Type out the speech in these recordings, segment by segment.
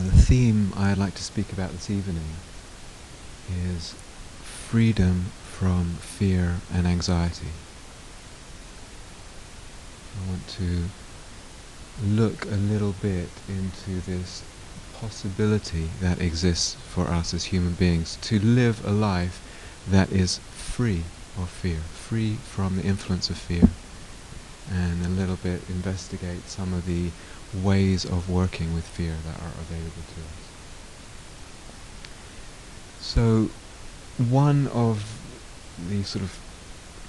The theme I'd like to speak about this evening is freedom from fear and anxiety. I want to look a little bit into this possibility that exists for us as human beings to live a life that is free of fear, free from the influence of fear, and a little bit investigate some of the ways of working with fear that are available to us. So, one of the sort of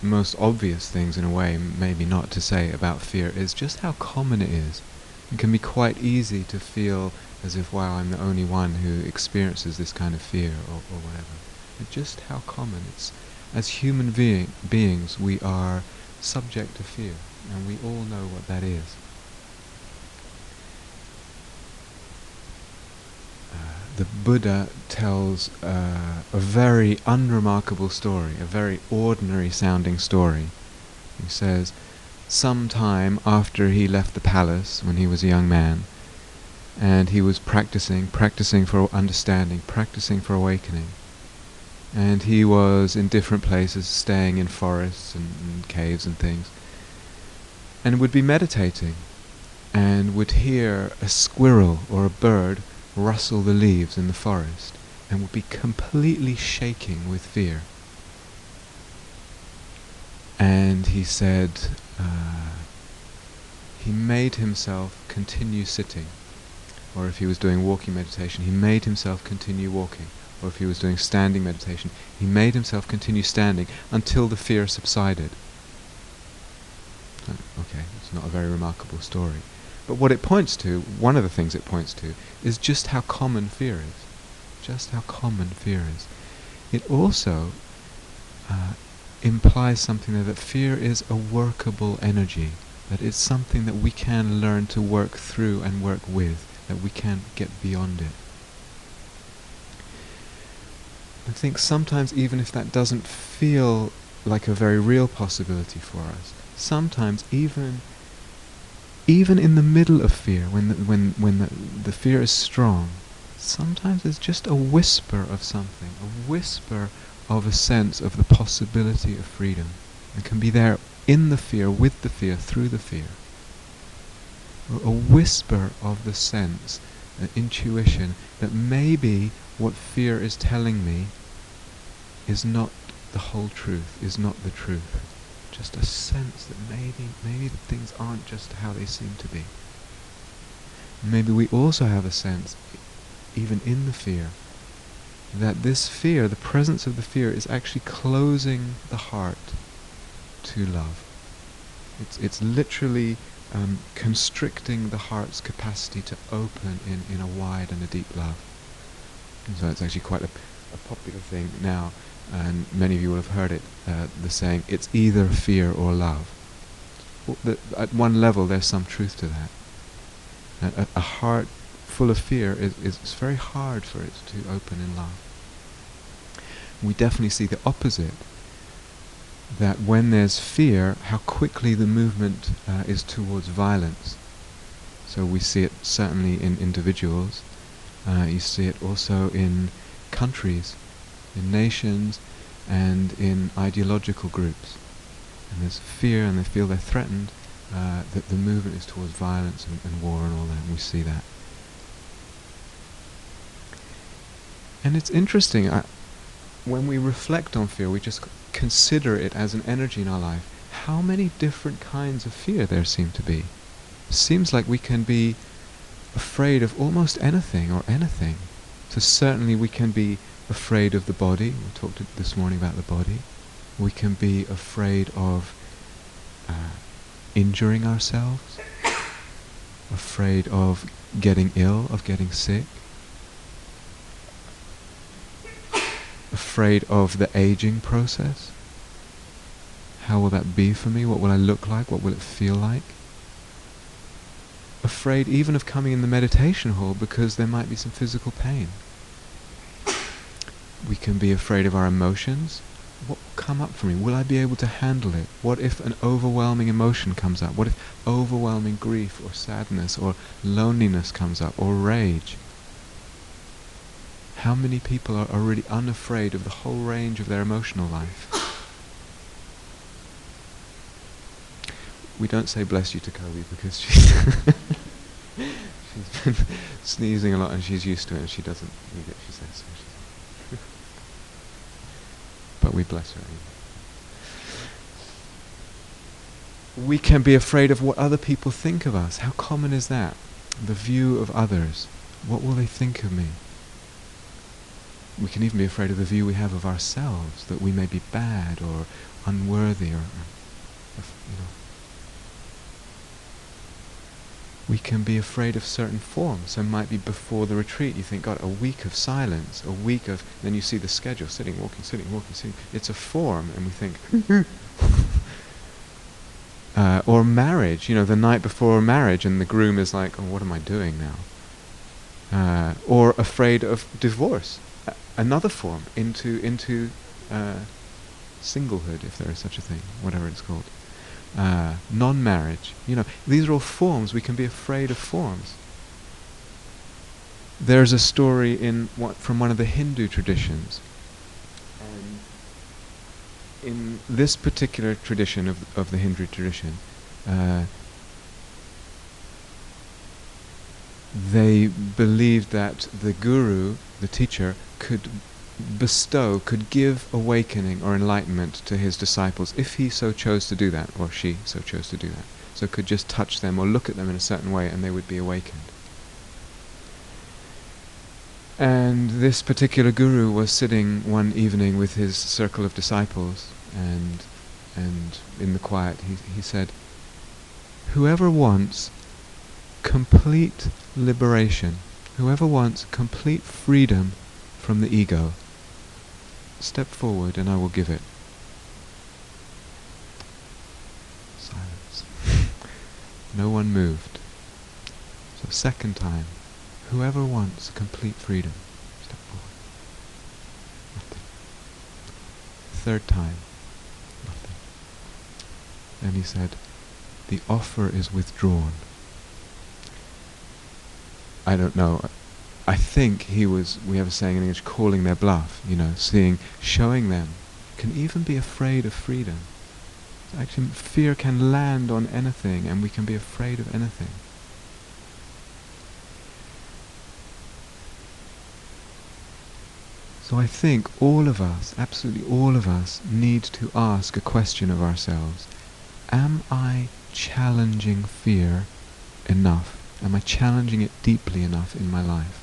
most obvious things in a way, maybe not to say, about fear is just how common it is. It can be quite easy to feel as if, wow, I'm the only one who experiences this kind of fear or whatever. It's just how common it's. As human beings, we are subject to fear, and we all know what that is. The Buddha tells a very unremarkable story, a very ordinary sounding story. He says, sometime after he left the palace when he was a young man, and he was practicing for understanding, practicing for awakening, and he was in different places, staying in forests and caves and things, and would be meditating, and would hear a squirrel or a bird rustle the leaves in the forest, and would be completely shaking with fear. And he said he made himself continue sitting, or if he was doing walking meditation, he made himself continue walking, or if he was doing standing meditation, he made himself continue standing until the fear subsided. Okay, it's not a very remarkable story. But what it points to, one of the things it points to, is just how common fear is. Just how common fear is. It also implies something there, that fear is a workable energy, that it's something that we can learn to work through and work with, that we can get beyond it. I think sometimes, even if that doesn't feel like a very real possibility for us, sometimes even in the middle of fear, when the fear is strong, sometimes there's just a whisper of something, a whisper of a sense of the possibility of freedom. It can be there in the fear, with the fear, through the fear. Or a whisper of the sense, an intuition, that maybe what fear is telling me is not the whole truth, is not the truth. Just a sense that maybe the things aren't just how they seem to be. Maybe we also have a sense, even in the fear, that this fear, the presence of the fear, is actually closing the heart to love. It's literally constricting the heart's capacity to open in a wide and a deep love. And so it's actually quite a popular thing now, and many of you will have heard it, the saying, it's either fear or love. At one level there's some truth to that. A heart full of fear it's very hard for it to open in love. We definitely see the opposite, that when there's fear, how quickly the movement is towards violence. So we see it certainly in individuals, you see it also in countries, in nations, and in ideological groups. And there's fear, and they feel they're threatened, that the movement is towards violence and war and all that, and we see that. And it's interesting, when we reflect on fear, we just consider it as an energy in our life, how many different kinds of fear there seem to be. Seems like we can be afraid of almost anything or anything. So certainly we can be afraid of the body. We talked this morning about the body. We can be afraid of injuring ourselves, afraid of getting ill, of getting sick, afraid of the aging process. How will that be for me? What will I look like? What will it feel like? Afraid even of coming in the meditation hall because there might be some physical pain. We can be afraid of our emotions. What will come up for me? Will I be able to handle it? What if an overwhelming emotion comes up? What if overwhelming grief or sadness or loneliness comes up, or rage? How many people are really unafraid of the whole range of their emotional life? We don't say bless you to Kobe because she's been sneezing a lot and she's used to it and she doesn't need it, she says. So but we bless her anyway. We can be afraid of what other people think of us. How common is that? The view of others. What will they think of me? We can even be afraid of the view we have of ourselves, that we may be bad or unworthy or We can be afraid of certain forms. So it might be before the retreat, you think, God, a week of silence, a week of... Then you see the schedule, sitting, walking, sitting, walking, sitting. It's a form, and we think... or marriage, the night before marriage, and the groom is like, oh, what am I doing now? Or afraid of divorce, another form, into singlehood, if there is such a thing, whatever it's called. Non-marriage, these are all forms. We can be afraid of forms. There's a story from one of the Hindu traditions. In this particular tradition of the Hindu tradition, they believed that the guru, the teacher, could give awakening or enlightenment to his disciples if he so chose to do that, or she so chose to do that. So could just touch them or look at them in a certain way and they would be awakened. And this particular guru was sitting one evening with his circle of disciples, and in the quiet he said, whoever wants complete liberation, whoever wants complete freedom from the ego, step forward and I will give it. Silence. No one moved. So second time, whoever wants complete freedom, step forward. Nothing. Third time, nothing. And he said, the offer is withdrawn. I don't know. I think he was, we have a saying in English, calling their bluff, showing them, can even be afraid of freedom. Actually, fear can land on anything and we can be afraid of anything. So I think all of us, absolutely all of us, need to ask a question of ourselves. Am I challenging fear enough? Am I challenging it deeply enough in my life?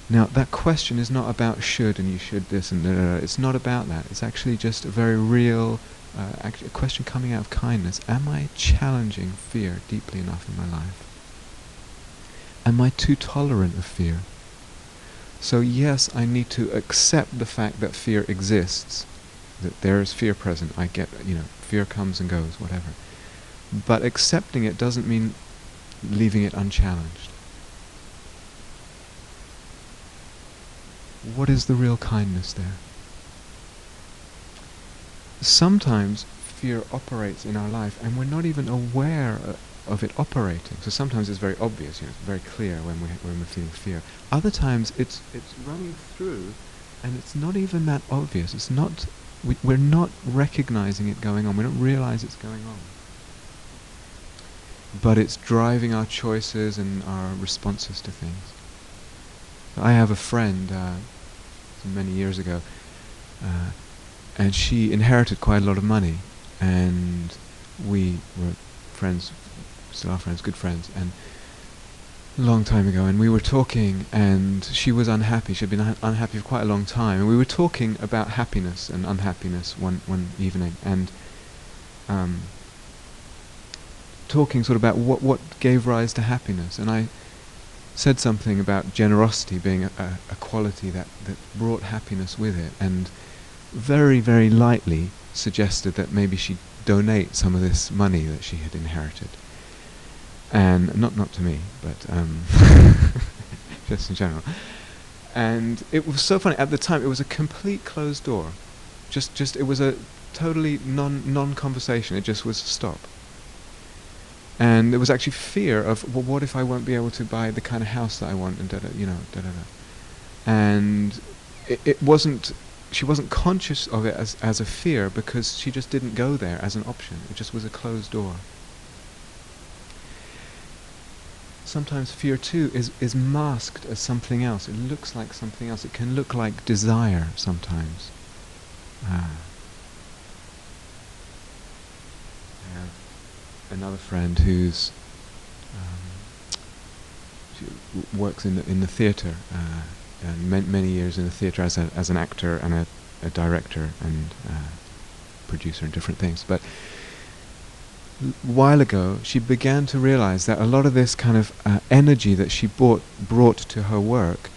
Now, that question is not about should and you should this and it's not about that. It's actually just a very real a question coming out of kindness. Am I challenging fear deeply enough in my life? Am I too tolerant of fear? So yes, I need to accept the fact that fear exists, that there is fear present. I get, fear comes and goes, whatever. But accepting it doesn't mean leaving it unchallenged. What is the real kindness there? Sometimes fear operates in our life and we're not even aware of it operating. So sometimes it's very obvious, it's very clear when we're feeling fear. Other times it's running through and it's not even that obvious. It's not, we're not recognizing it going on. We don't realize it's going on. But it's driving our choices and our responses to things. I have a friend, many years ago, and she inherited quite a lot of money, and we were friends, still are friends, good friends, and a long time ago, and we were talking, and she was unhappy. She had been unhappy for quite a long time, and we were talking about happiness and unhappiness one evening, and talking sort of about what gave rise to happiness, and I said something about generosity being a quality that brought happiness with it, and very, very lightly suggested that maybe she'd donate some of this money that she had inherited. And not to me, but just in general. And it was so funny, at the time it was a complete closed door. Just it was a totally non-conversation, it just was stop. And there was actually fear of, well, what if I won't be able to buy the kind of house that I want, and da-da-da. And it wasn't, she wasn't conscious of it as a fear, because she just didn't go there as an option. It just was a closed door. Sometimes fear too is masked as something else. It looks like something else. It can look like desire sometimes. I have another friend who's she works in the theatre, and many years in the theatre as an actor and a director and producer and different things. But a while ago, she began to realize that a lot of this kind of energy that she brought to her work,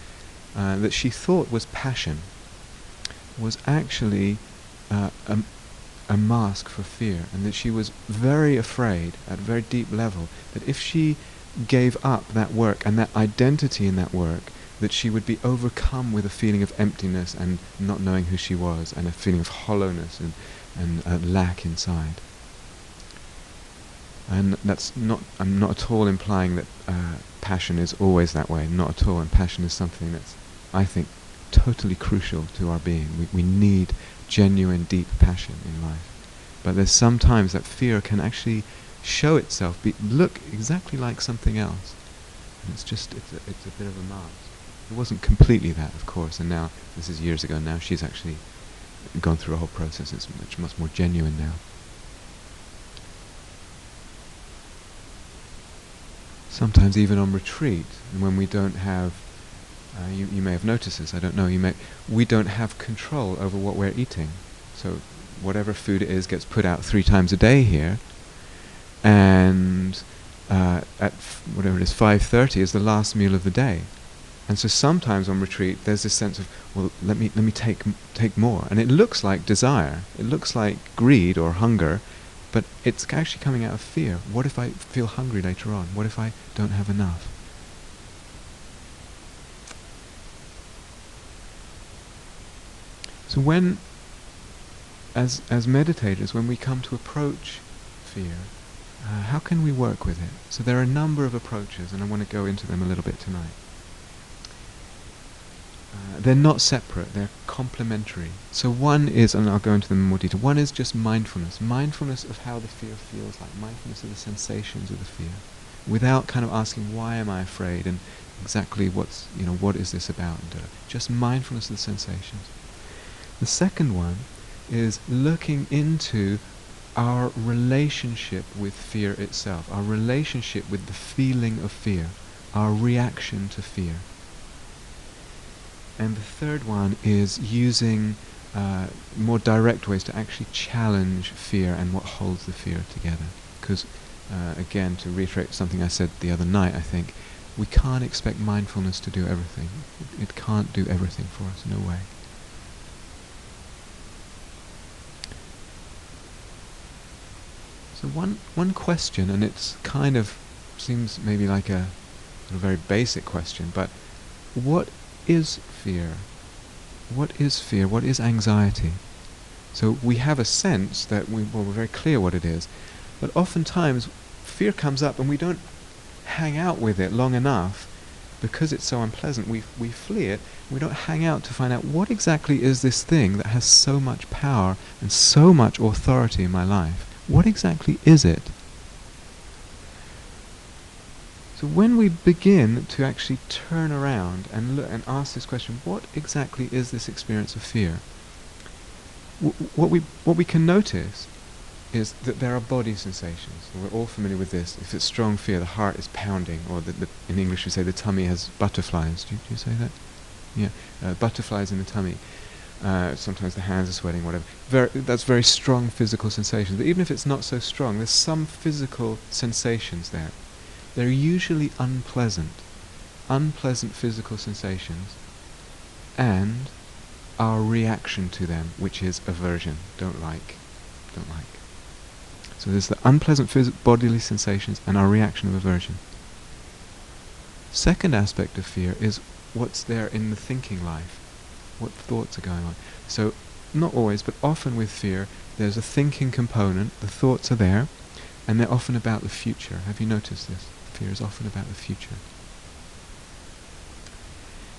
that she thought was passion, was actually a mask for fear, and that she was very afraid at a very deep level that if she gave up that work and that identity in that work, that she would be overcome with a feeling of emptiness and not knowing who she was, and a feeling of hollowness and a lack inside. And that's not, I'm not at all implying that passion is always that way, not at all. And passion is something that's, I think, totally crucial to our being. We need genuine, deep passion in life. But there's sometimes that fear can actually show itself, look exactly like something else. And it's a bit of a mask. It wasn't completely that, of course, and now, this is years ago now, she's actually gone through a whole process. It's much more genuine now. Sometimes even on retreat, and when we don't have, you may have noticed this, I don't know, we don't have control over what we're eating. So whatever food it is gets put out 3 times a day here, and at whatever it is, 5:30 is the last meal of the day. And so sometimes on retreat there's this sense of, well, let me take more, and it looks like desire, it looks like greed or hunger, but it's actually coming out of fear. What if I feel hungry later on? What if I don't have enough? So when, as meditators, when we come to approach fear, how can we work with it? So there are a number of approaches, and I want to go into them a little bit tonight. They're not separate, they're complementary. So one is, and I'll go into them in more detail, one is just mindfulness. Mindfulness of how the fear feels like, mindfulness of the sensations of the fear, without kind of asking, why am I afraid, and exactly what is this about, and just mindfulness of the sensations. The second one is looking into our relationship with fear itself, our relationship with the feeling of fear, our reaction to fear. And the third one is using more direct ways to actually challenge fear and what holds the fear together. Because, again, to reiterate something I said the other night, I think, we can't expect mindfulness to do everything. It can't do everything for us, no way. So one question, and it's kind of seems maybe like a very basic question, but what is fear? What is fear? What is anxiety? So we have a sense that we're very clear what it is, but oftentimes fear comes up and we don't hang out with it long enough because it's so unpleasant. We flee it. We don't hang out to find out what exactly is this thing that has so much power and so much authority in my life. What exactly is it? So when we begin to actually turn around and look and ask this question, what exactly is this experience of fear? What we can notice is that there are body sensations. We're all familiar with this. If it's strong fear, the heart is pounding, or in English we say the tummy has butterflies. Do you say that? Yeah, butterflies in the tummy. Sometimes the hands are sweating, whatever. That's very strong physical sensations. But even if it's not so strong, there's some physical sensations there. They're usually unpleasant physical sensations, and our reaction to them, which is aversion, don't like. So there's the unpleasant bodily sensations and our reaction of aversion. Second aspect of fear is what's there in the thinking life, what thoughts are going on. So not always, but often with fear, there's a thinking component, the thoughts are there, And they're often about the future. Have you noticed this? Fear is often about the future.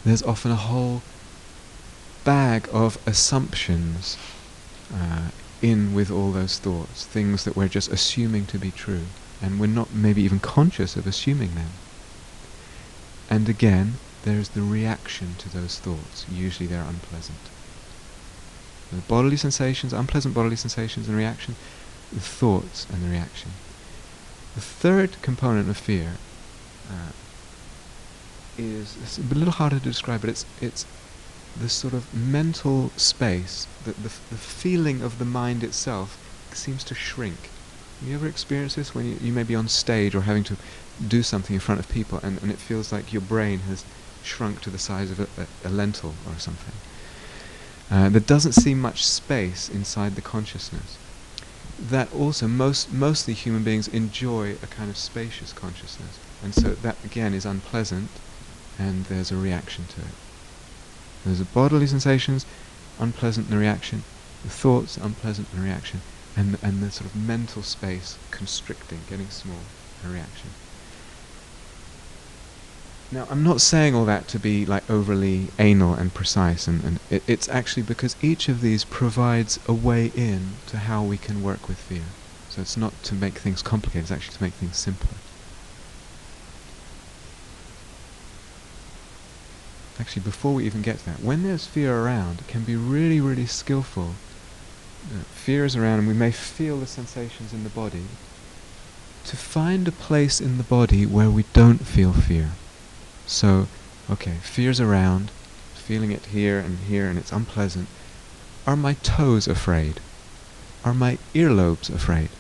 There's often a whole bag of assumptions in with all those thoughts, things that we're just assuming to be true, and we're not maybe even conscious of assuming them. And again, there's the reaction to those thoughts. Usually they're unpleasant. The bodily sensations, unpleasant bodily sensations and reaction, the thoughts and the reaction. The third component of fear is, it's a little harder to describe, but it's this sort of mental space, the feeling of the mind itself seems to shrink. You ever experience this when you may be on stage or having to do something in front of people, and it feels like your brain has shrunk to the size of a lentil or something? There doesn't seem much space inside the consciousness. That also, mostly human beings enjoy a kind of spacious consciousness, and so that again is unpleasant, and there's a reaction to it. There's the bodily sensations, unpleasant in the reaction, the thoughts, unpleasant in the reaction, and the sort of mental space constricting, getting small, a reaction. Now, I'm not saying all that to be like overly anal and precise, and it's actually because each of these provides a way in to how we can work with fear. So it's not to make things complicated, it's actually to make things simpler. Actually, before we even get to that, when there's fear around, it can be really, really skillful. Fear is around and we may feel the sensations in the body. To find a place in the body where we don't feel fear. So, okay, fear's around, feeling it here, and it's unpleasant. Are my toes afraid? Are my earlobes afraid?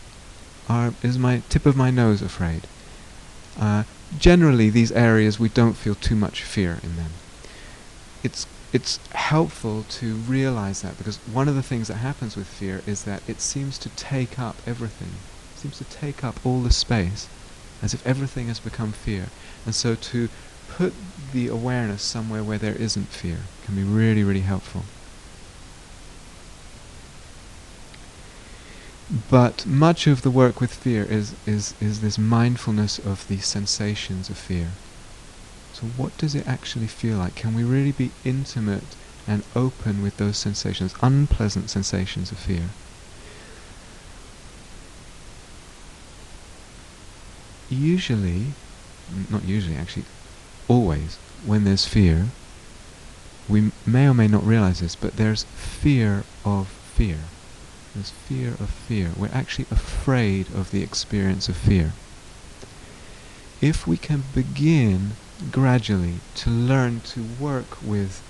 Is my tip of my nose afraid? Generally, these areas we don't feel too much fear in them. It's helpful to realize that, because one of the things that happens with fear is that it seems to take up everything. It seems to take up all the space, as if everything has become fear. And so to put the awareness somewhere where there isn't fear can be really, really helpful. But much of the work with fear is this mindfulness of the sensations of fear. So what does it actually feel like? Can we really be intimate and open with those sensations, unpleasant sensations of fear? Always, when there's fear, we may or may not realize this, but there's fear of fear. There's fear of fear. We're actually afraid of the experience of fear. If we can begin gradually to learn to work with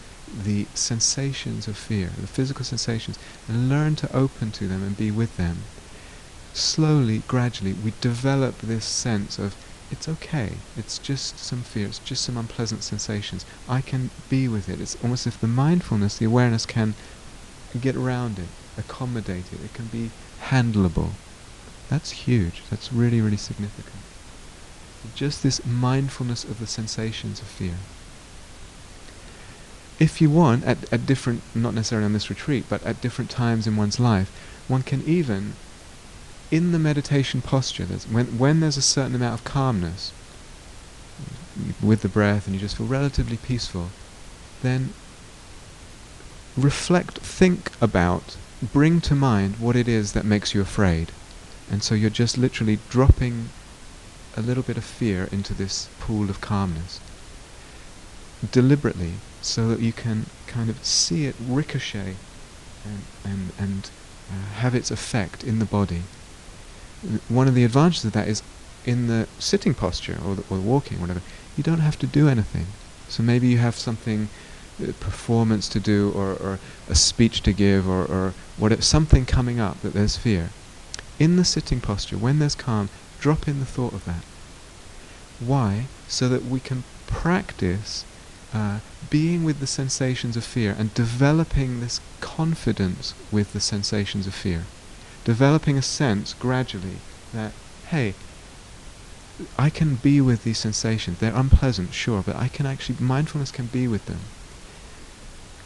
the sensations of fear, the physical sensations, and learn to open to them and be with them, slowly, gradually, we develop this sense of, it's okay, it's just some fear, it's just some unpleasant sensations. I can be with it. It's almost as if the mindfulness, the awareness can get around it, accommodate it. It can be handleable. That's huge. That's really, really significant. Just this mindfulness of the sensations of fear. If you want, at different, not necessarily on this retreat, but at different times in one's life, one can even, in the meditation posture, when there's a certain amount of calmness with the breath and you just feel relatively peaceful, then reflect, think about, bring to mind what it is that makes you afraid. And so you're just literally dropping a little bit of fear into this pool of calmness, deliberately, so that you can kind of see it ricochet and have its effect in the body. One of the advantages of that is in the sitting posture or walking, whatever, you don't have to do anything. So maybe you have something, performance to do, or a speech to give, or whatever, something coming up that there's fear. In the sitting posture, when there's calm, drop in the thought of that. Why? So that we can practice being with the sensations of fear and developing this confidence with the sensations of fear. Developing a sense gradually that, hey, I can be with these sensations. They're unpleasant, sure, but I can actually, mindfulness can be with them.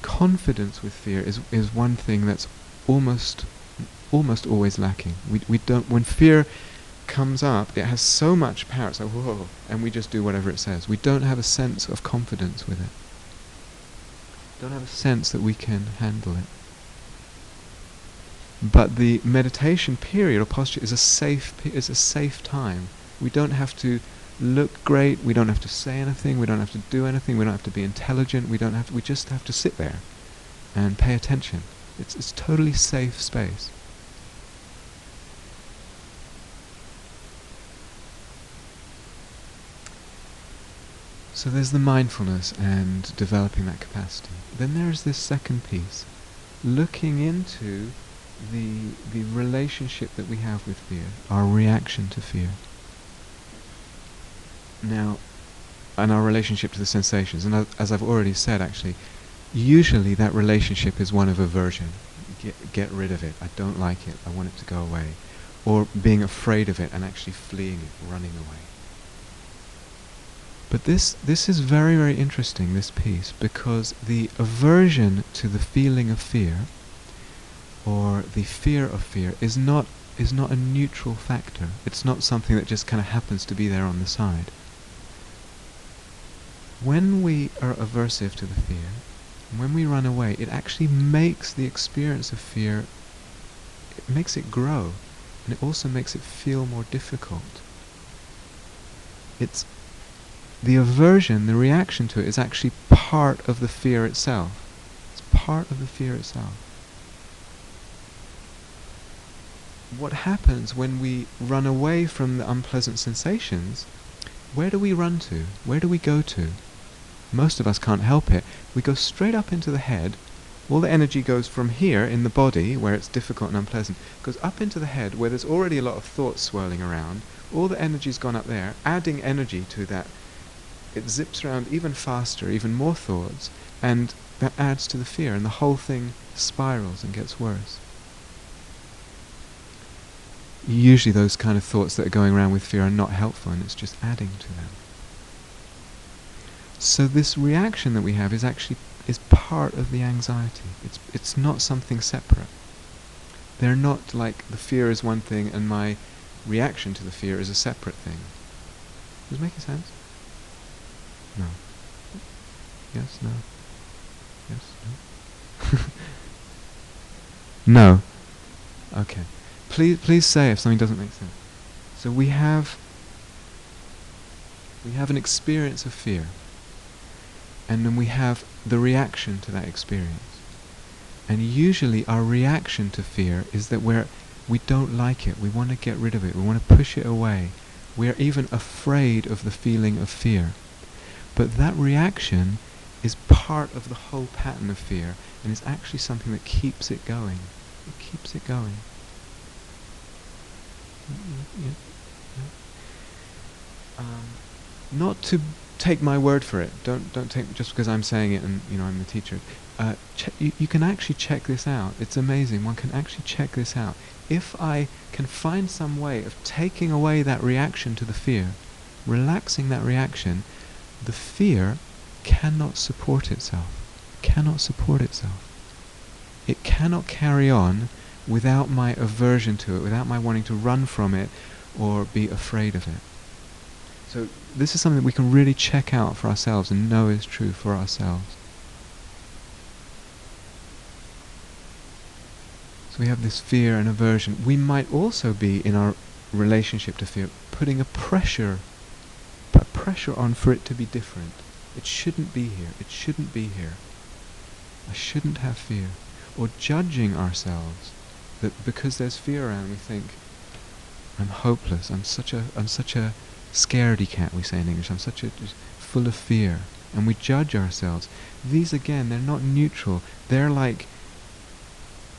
Confidence with fear is one thing that's almost always lacking. We don't, when fear comes up, it has so much power, it's like, whoa, and we just do whatever it says. We don't have a sense of confidence with it. Don't have a sense that we can handle it. But the meditation period or posture is a safe time. We don't have to look great, we don't have to say anything, we don't have to do anything, we don't have to be intelligent, we just have to sit there and pay attention. It's totally safe space. So there's the mindfulness and developing that capacity. Then there's this second piece, looking into the relationship that we have with fear, our reaction to fear. Now, and our relationship to the sensations. And as I've already said, actually, usually that relationship is one of aversion. Get rid of it. I don't like it. I want it to go away. Or being afraid of it and actually fleeing it, running away. But this is very, very interesting, this piece, because the aversion to the feeling of fear, or the fear of fear, is not a neutral factor. It's not something that just kind of happens to be there on the side. When we are aversive to the fear, when we run away, it actually makes the experience of fear, it makes it grow, and it also makes it feel more difficult. It's the aversion, the reaction to it, is actually part of the fear itself. It's part of the fear itself. What happens when we run away from the unpleasant sensations? Where do we run to? Where do we go to? Most of us can't help it. We go straight up into the head. All the energy goes from here in the body, where it's difficult and unpleasant, goes up into the head, where there's already a lot of thoughts swirling around. All the energy's gone up there, adding energy to that. It zips around even faster, even more thoughts, and that adds to the fear, and the whole thing spirals and gets worse. Usually those kind of thoughts that are going around with fear are not helpful, and it's just adding to them. So this reaction that we have is part of the anxiety. It's not something separate. They're not like the fear is one thing and my reaction to the fear is a separate thing. Does it make sense? No. Yes, no. Yes, no. No. Okay. Please say if something doesn't make sense. So we have an experience of fear. And then we have the reaction to that experience. And usually our reaction to fear is that we don't like it, we want to get rid of it, we want to push it away. We are even afraid of the feeling of fear. But that reaction is part of the whole pattern of fear, and is actually something that keeps it going. It keeps it going. Not to take my word for it. Don't take just because I'm saying it and I'm the teacher. You can actually check this out. It's amazing. One can actually check this out. If I can find some way of taking away that reaction to the fear, relaxing that reaction, the fear cannot support itself. Cannot support itself. It cannot carry on without my aversion to it, without my wanting to run from it or be afraid of it. So this is something that we can really check out for ourselves and know is true for ourselves. So we have this fear and aversion. We might also be, in our relationship to fear, putting a pressure on for it to be different. It shouldn't be here. It shouldn't be here. I shouldn't have fear. Or judging ourselves that because there's fear around, we think, I'm hopeless. I'm such a scaredy cat, we say in English. I'm just full of fear. And we judge ourselves. These, again, they're not neutral. They're like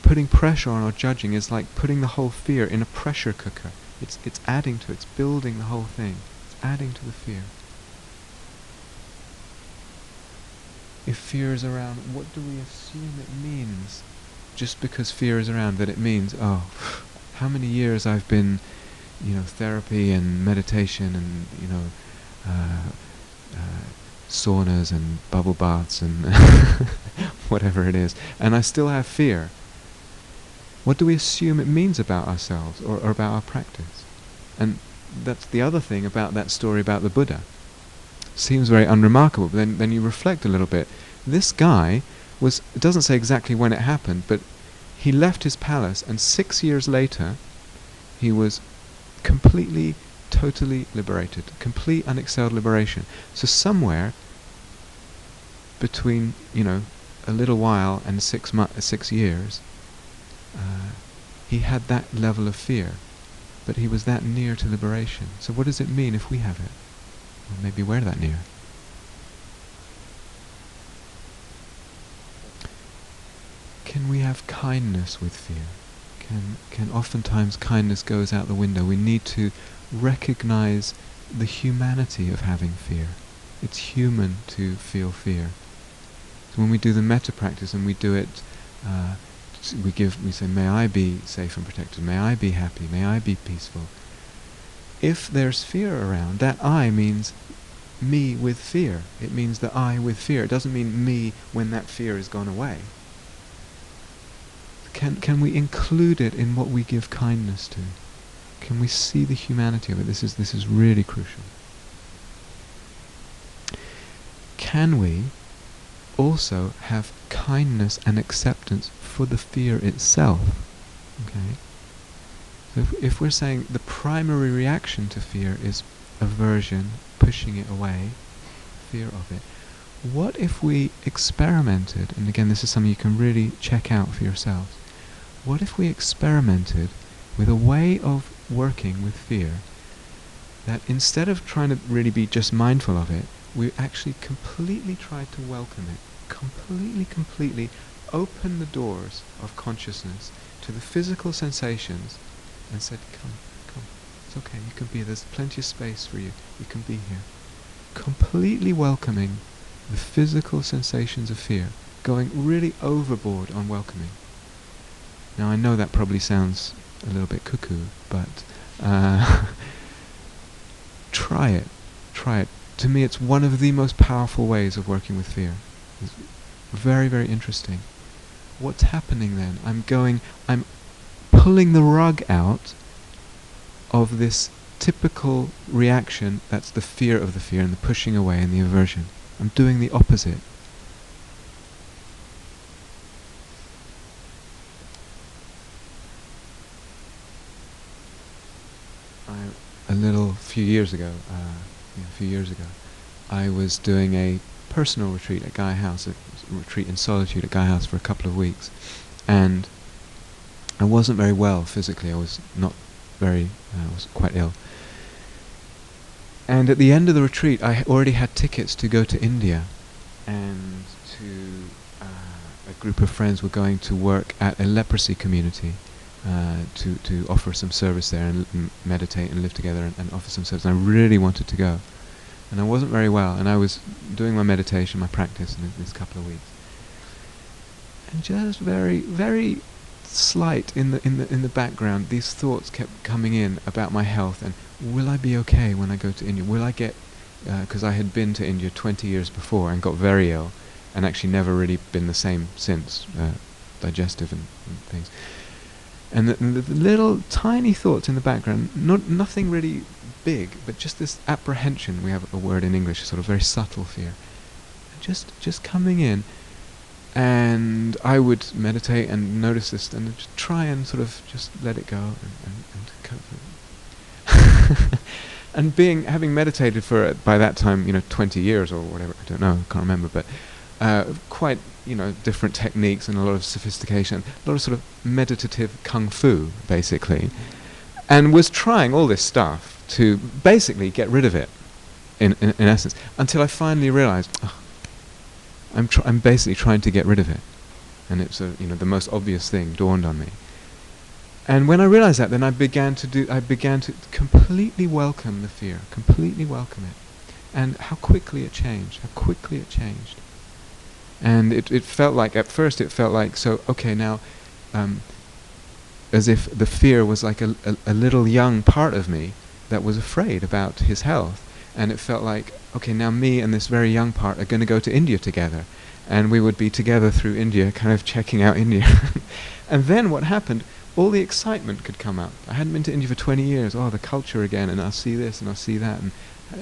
putting pressure on or judging is like putting the whole fear in a pressure cooker. It's adding to it. It's building the whole thing. It's adding to the fear. If fear is around, what do we assume it means? Just because fear is around, that it means, oh, how many years I've been, therapy and meditation and, saunas and bubble baths and whatever it is, and I still have fear. What do we assume it means about ourselves or about our practice? And that's the other thing about that story about the Buddha. Seems very unremarkable, but then you reflect a little bit. This guy it doesn't say exactly when it happened, but he left his palace, and 6 years later, he was completely, totally liberated. Complete unexcelled liberation. So somewhere between, a little while and 6 years, he had that level of fear, but he was that near to liberation. So what does it mean if we have it? Or maybe we're that near. Can we have kindness with fear? Can oftentimes kindness goes out the window. We need to recognize the humanity of having fear. It's human to feel fear. So when we do the metta practice and we do it, we say, may I be safe and protected, may I be happy, may I be peaceful. If there's fear around, that I means me with fear. It means the I with fear. It doesn't mean me when that fear is gone away. Can we include it in what we give kindness to? Can we see the humanity of it? This is really crucial. Can we also have kindness and acceptance for the fear itself? Okay. So if we're saying the primary reaction to fear is aversion, pushing it away, fear of it, what if we experimented, and again this is something you can really check out for yourselves, what if we experimented with a way of working with fear that instead of trying to really be just mindful of it, we actually completely tried to welcome it, completely open the doors of consciousness to the physical sensations and said, come, it's okay, you can be here, there's plenty of space for you, you can be here. Completely welcoming the physical sensations of fear, going really overboard on welcoming. Now I know that probably sounds a little bit cuckoo, but try it. To me it's one of the most powerful ways of working with fear. It's very, very interesting. What's happening then? I'm pulling the rug out of this typical reaction that's the fear of the fear and the pushing away and the aversion. I'm doing the opposite. A few years ago, I was doing a personal retreat at Gaia House, a retreat in solitude at Gaia House for a couple of weeks, and I wasn't very well physically. I was quite ill. And at the end of the retreat, I already had tickets to go to India, and a group of friends were going to work at a leprosy community. To offer some service there and meditate and live together and offer some service. And I really wanted to go, and I wasn't very well, and I was doing my meditation, my practice in this couple of weeks, and just very, very slight in the background, these thoughts kept coming in about my health and will I be okay when I go to India? Will I get because I had been to India 20 years before and got very ill, and actually never really been the same since, digestive and things. And the little tiny thoughts in the background, nothing really big, but just this apprehension, we have a word in English, sort of very subtle fear, just coming in. And I would meditate and notice this and just try and sort of just let it go and cope with it. And having meditated for, by that time, 20 years or whatever, I don't know, I can't remember, but quite, different techniques and a lot of sophistication, a lot of sort of meditative kung fu, basically, and was trying all this stuff to basically get rid of it, in essence, until I finally realized, I'm basically trying to get rid of it, and it's the most obvious thing dawned on me. And when I realized that, then I began to completely welcome the fear, completely welcome it, and how quickly it changed. And it felt like, at first it felt like, so, okay, now, as if the fear was like a little young part of me that was afraid about his health. And it felt like, okay, now me and this very young part are going to go to India together. And we would be together through India, kind of checking out India. And then what happened all the excitement could come up. I hadn't been to India for 20 years. Oh, the culture again, and I'll see this and I'll see that,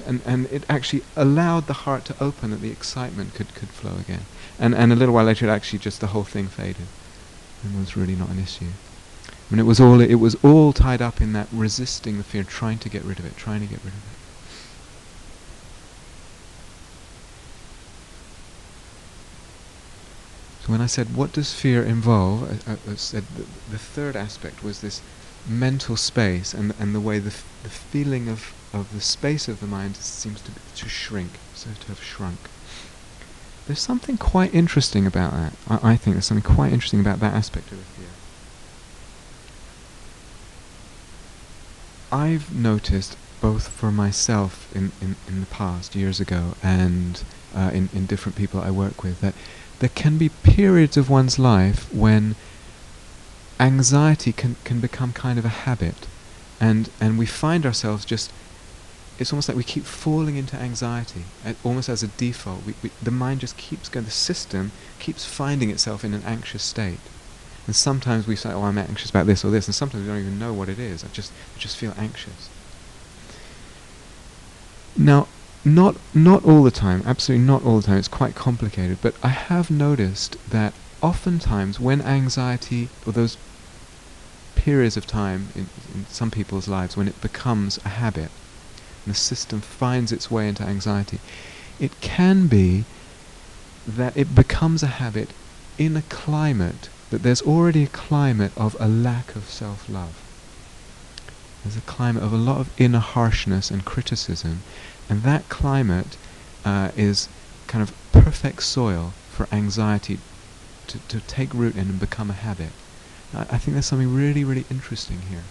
and it actually allowed the heart to open, that the excitement could flow again. And a little while later, it actually just the whole thing faded, and was really not an issue. I mean, it was all tied up in that resisting the fear, trying to get rid of it. So when I said, what does fear involve, I said the third aspect was this mental space, and the way the feeling of the space of the mind seems to shrink, so to have shrunk. There's something quite interesting about that. I think there's something quite interesting about that aspect of the fear. I've noticed, both for myself in the past, years ago, and in different people I work with, that there can be periods of one's life when anxiety can become kind of a habit, and we find ourselves just, it's almost like we keep falling into anxiety, almost as a default. The mind just keeps going, the system keeps finding itself in an anxious state. And sometimes we say, oh, I'm anxious about this or this, and sometimes we don't even know what it is. I just feel anxious. Now, not all the time, absolutely not all the time, it's quite complicated, but I have noticed that oftentimes when anxiety, or those periods of time in some people's lives when it becomes a habit, and the system finds its way into anxiety, it can be that it becomes a habit in a climate, that there's already a climate of a lack of self-love. There's a climate of a lot of inner harshness and criticism, and that climate is kind of perfect soil for anxiety to take root in and become a habit. I think there's something really, really interesting here.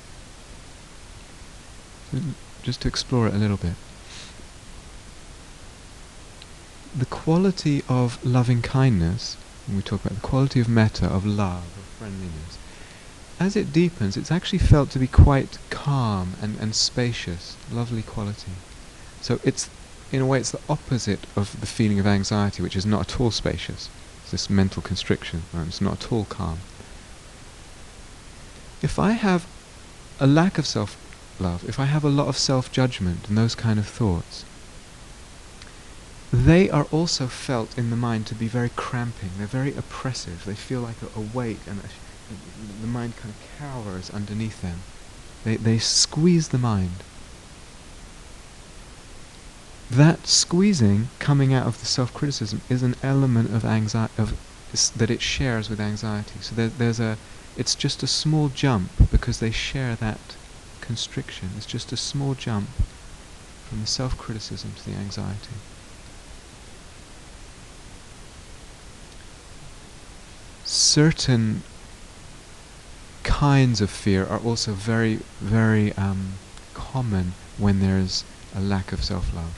Just to explore it a little bit. The quality of loving kindness, when we talk about the quality of metta, of love, of friendliness, as it deepens, it's actually felt to be quite calm and spacious, lovely quality. So it's, in a way, it's the opposite of the feeling of anxiety, which is not at all spacious. It's this mental constriction, right? It's not at all calm. If I have a lack of self-love, if I have a lot of self-judgment and those kind of thoughts, they are also felt in the mind to be very cramping. They're very oppressive. They feel like a weight, and the mind kind of cowers underneath them. They squeeze the mind. That squeezing coming out of the self-criticism is an element of anxiety, that it shares with anxiety. So it's just a small jump, because they share that constriction. It's just a small jump from the self-criticism to the anxiety. Certain kinds of fear are also very, very common when there's a lack of self-love.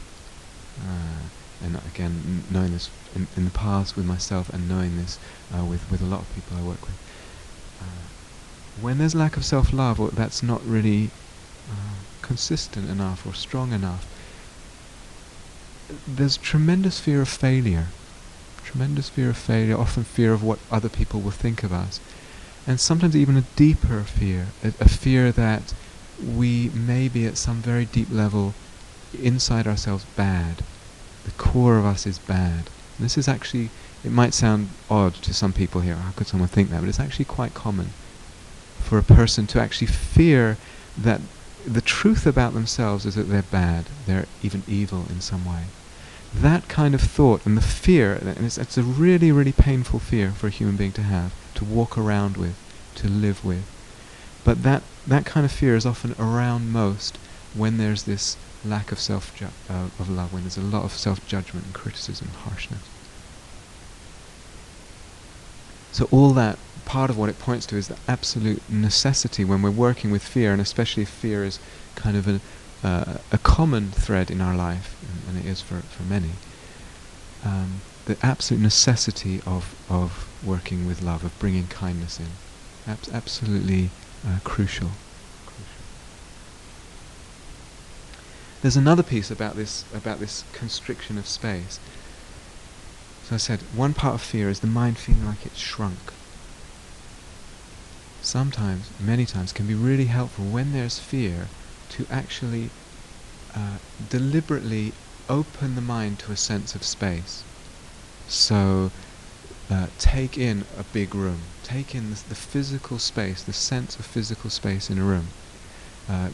And again, knowing this in the past with myself, and knowing this with a lot of people I work with. When there's lack of self-love, or that's not really consistent enough or strong enough, there's tremendous fear of failure. Often fear of what other people will think of us. And sometimes even a deeper fear, a fear that we may be at some very deep level inside ourselves bad. The core of us is bad. And this is actually, it might sound odd to some people here, how could someone think that, but it's actually quite common for a person to actually fear that the truth about themselves is that they're bad, they're even evil in some way. That kind of thought and the fear, and it's a really, really painful fear for a human being to have, to walk around with, to live with. But that kind of fear is often around most when there's this lack of of love, when there's a lot of self-judgment and criticism and harshness. So all that, part of what it points to is the absolute necessity when we're working with fear, and especially if fear is kind of a common thread in our life, and it is for many, the absolute necessity of working with love, of bringing kindness in. Absolutely crucial. There's another piece about this constriction of space. So I said, one part of fear is the mind feeling like it's shrunk. sometimes, many times, can be really helpful when there's fear to actually deliberately open the mind to a sense of space. So take in a big room, take in the physical space, the sense of physical space in a room.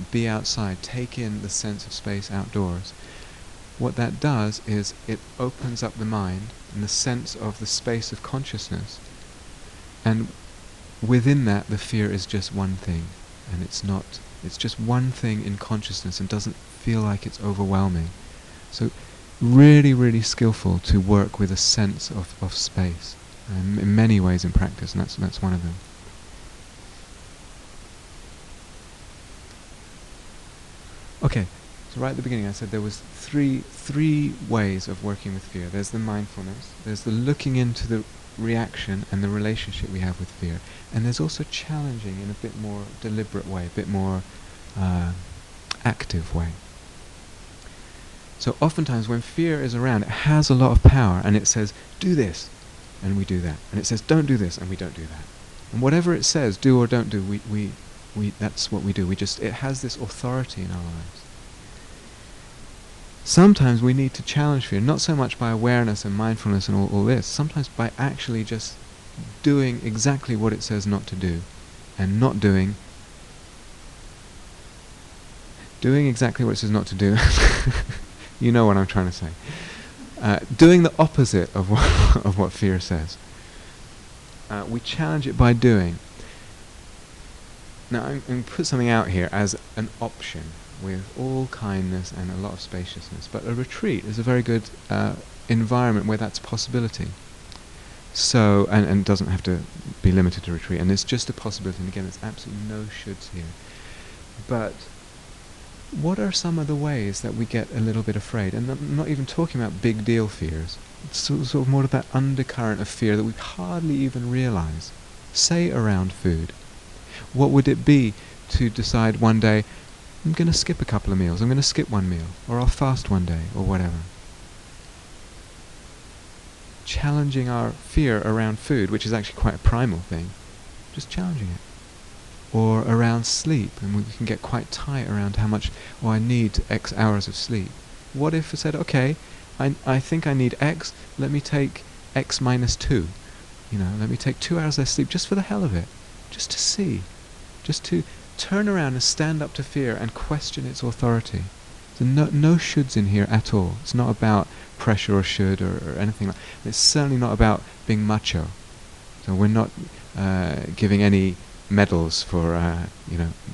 Be outside, take in the sense of space outdoors. What that does is it opens up the mind and the sense of the space of consciousness, and within that the fear is just one thing, and it's just one thing in consciousness and doesn't feel like it's overwhelming. So really, really skillful to work with a sense of space, in many ways in practice, and that's one of them. Okay, so right at the beginning I said there was three ways of working with fear. There's the mindfulness, there's the looking into the reaction and the relationship we have with fear, and there's also challenging in a bit more deliberate way, a bit more active way. So oftentimes when fear is around, it has a lot of power, and it says, do this, and we do that. And it says, don't do this, and we don't do that. And whatever it says, do or don't do, we that's what we do. It has this authority in our lives. Sometimes we need to challenge fear, not so much by awareness and mindfulness and all this, sometimes by actually just doing exactly what it says not to do, and not doing exactly what it says not to do. You know what I'm trying to say. Doing the opposite of what fear says. We challenge it by doing. Now I'm going to put something out here as an option with all kindness and a lot of spaciousness, but a retreat is a very good environment where that's a possibility. So, and it doesn't have to be limited to retreat, and it's just a possibility, and again there's absolutely no shoulds here. But what are some of the ways that we get a little bit afraid? And I'm not even talking about big deal fears. It's sort of more of that undercurrent of fear that we hardly even realize. Say around food. What would it be to decide one day, I'm going to skip a couple of meals, I'm going to skip one meal, or I'll fast one day, or whatever. Challenging our fear around food, which is actually quite a primal thing, just challenging it. Or around sleep, and we can get quite tight around how much, I need X hours of sleep. What if I said, okay, I think I need X, let me take X minus 2. Let me take 2 hours less sleep just for the hell of it. Just to see. Just to turn around and stand up to fear and question its authority. So no shoulds in here at all. It's not about pressure or should or anything like that. It's certainly not about being macho. So we're not giving any medals for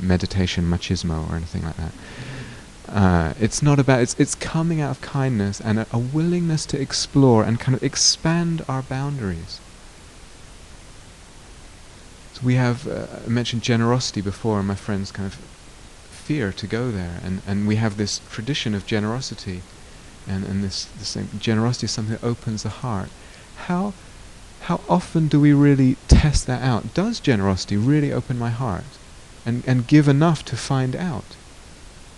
meditation machismo or anything like that. It's not about, it's coming out of kindness and a willingness to explore and kind of expand our boundaries. So we have I mentioned generosity before, and my friends kind of fear to go there, and we have this tradition of generosity, and this generosity is something that opens the heart. How often do we really test that out? Does generosity really open my heart and give enough to find out?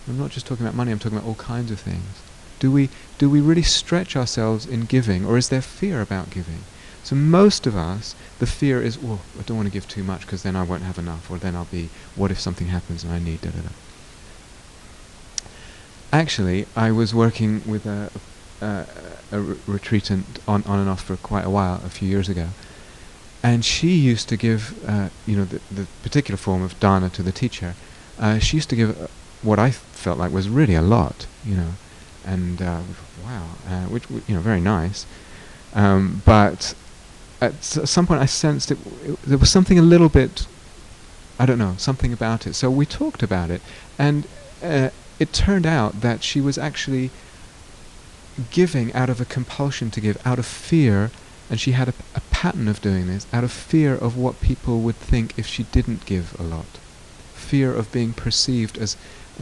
I'm not just talking about money, I'm talking about all kinds of things. Do we really stretch ourselves in giving, or is there fear about giving? So most of us, the fear is, I don't want to give too much because then I won't have enough, or then I'll be, what if something happens and I need da-da-da. Actually, I was working with a retreatant on and off for quite a while, a few years ago, and she used to give, the particular form of dana to the teacher. She used to give what I felt like was really a lot, and wow, which very nice, but at some point I sensed there was something a little bit, I don't know, something about it. So we talked about it, and it turned out that she was actually giving out of a compulsion to give, out of fear, and she had a pattern of doing this, out of fear of what people would think if she didn't give a lot. Fear of being perceived as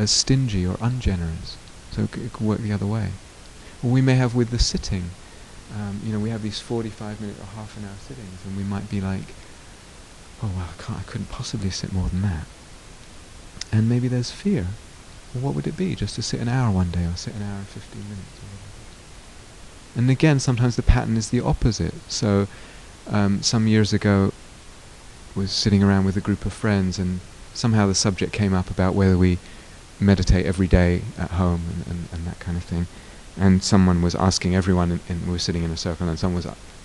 stingy or ungenerous. So it could work the other way. Or we may have with the sitting, we have these 45-minute or half an hour sittings, and we might be like, I couldn't possibly sit more than that. And maybe there's fear. Well, what would it be, just to sit an hour one day, or sit an hour and 15 minutes? Or whatever. And again, sometimes the pattern is the opposite. So some years ago, was sitting around with a group of friends, and somehow the subject came up about whether we meditate every day at home and that kind of thing. And someone was asking everyone, and we were sitting in a circle, and